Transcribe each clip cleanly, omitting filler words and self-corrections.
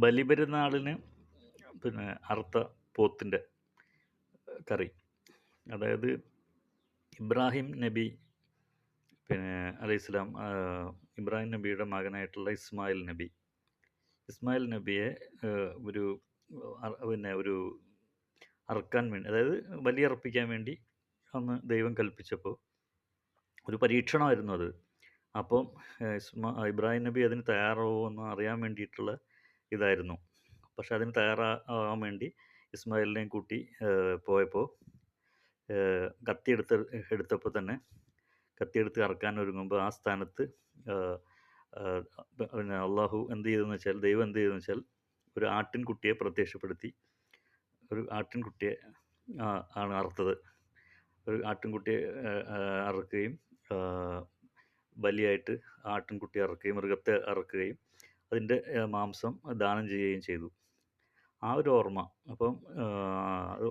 ബലിപെരുന്നാളിന് പിന്നെ അറുത്ത പോത്തിൻ്റെ കറി. അതായത് ഇബ്രാഹിം നബി പിന്നെ അലൈഹിസ്സലാം, ഇബ്രാഹിം നബിയുടെ മകനായിട്ടുള്ള ഇസ്മായിൽ നബിയെ ഒരു ഒരു അറുക്കാൻ വേണ്ടി, അതായത് ബലിയർപ്പിക്കാൻ വേണ്ടി അന്ന് ദൈവം കൽപ്പിച്ചപ്പോൾ ഒരു പരീക്ഷണമായിരുന്നു അത്. അപ്പം ഇബ്രാഹിം നബി അതിന് തയ്യാറാവുമെന്ന് അറിയാൻ വേണ്ടിയിട്ടുള്ള ഇതായിരുന്നു. പക്ഷെ അതിന് തയ്യാറാവാൻ വേണ്ടി ഇസ്മായിലിനെയും കൂട്ടി പോയപ്പോൾ എടുത്തപ്പോൾ തന്നെ കത്തിയെടുത്ത് അറക്കാൻ ഒരുങ്ങുമ്പോൾ ആ സ്ഥാനത്ത് പിന്നെ ദൈവം എന്ത് ചെയ്തെന്ന് വെച്ചാൽ ഒരു ആട്ടിൻകുട്ടിയെ പ്രത്യക്ഷപ്പെടുത്തി. ഒരു ആട്ടിൻകുട്ടിയെ ആണ് അറുത്തത്. ഒരു ആട്ടിൻകുട്ടിയെ അറുക്കുകയും ബലിയായിട്ട് ആട്ടിൻകുട്ടിയെ അറുക്കുകയും മൃഗത്തെ അറുക്കുകയും അതിൻ്റെ മാംസം ദാനം ചെയ്യുകയും ചെയ്തു. ആ ഒരു ഓർമ്മ. അപ്പം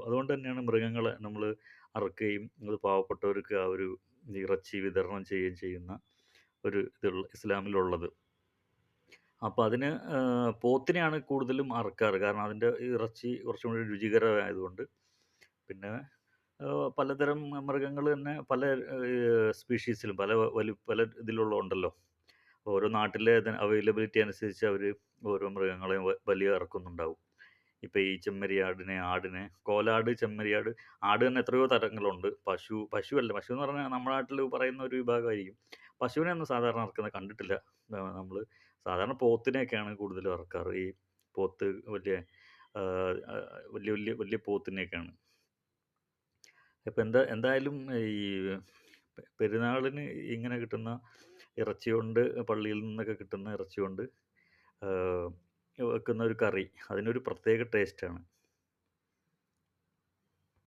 അതുകൊണ്ട് തന്നെയാണ് മൃഗങ്ങളെ നമ്മൾ അറുക്കുകയും അത് പാവപ്പെട്ടവർക്ക് ആ ഒരു ഇറച്ചി വിതരണം ചെയ്യുകയും ചെയ്യുന്ന ഒരു ഇസ്ലാമിലുള്ളത്. അപ്പോൾ അതിന് പോത്തിനെയാണ് കൂടുതലും അറുക്കാറ്. കാരണം അതിൻ്റെ ഇറച്ചി കുറച്ചും കൂടി രുചികരമായതുകൊണ്ട്. പിന്നെ പലതരം മൃഗങ്ങൾ തന്നെ പല സ്പീഷീസിലും പല ഇതിലുള്ള ഉണ്ടല്ലോ. ഓരോ നാട്ടിലെ അവൈലബിലിറ്റി അനുസരിച്ച് അവർ ഓരോ മൃഗങ്ങളെയും ബലി ഇറക്കുന്നുണ്ടാവും. ഇപ്പം ഈ ആടിനെ, കോലാട്, ചെമ്മരിയാട്, ആട് തന്നെ എത്രയോ തരങ്ങളുണ്ട്. പശു എന്ന് പറഞ്ഞാൽ നമ്മുടെ നാട്ടിൽ പറയുന്ന ഒരു വിഭാഗമായിരിക്കും. പശുവിനെ ഒന്നും സാധാരണ ഇറക്കുന്നത് കണ്ടിട്ടില്ല. നമ്മൾ സാധാരണ പോത്തിനെയൊക്കെയാണ് കൂടുതലും ഇറക്കാറ്. ഈ പോത്ത് വലിയ വലിയ വലിയ പോത്തിനെയൊക്കെയാണ്. ഇപ്പം എന്തായാലും ഈ പെരുന്നാളിന് ഇങ്ങനെ കിട്ടുന്ന ഇറച്ചി കൊണ്ട്, പള്ളിയിൽ നിന്നൊക്കെ കിട്ടുന്ന ഇറച്ചി കൊണ്ട് വെക്കുന്ന ഒരു കറി അതിനൊരു പ്രത്യേക ടേസ്റ്റാണ്.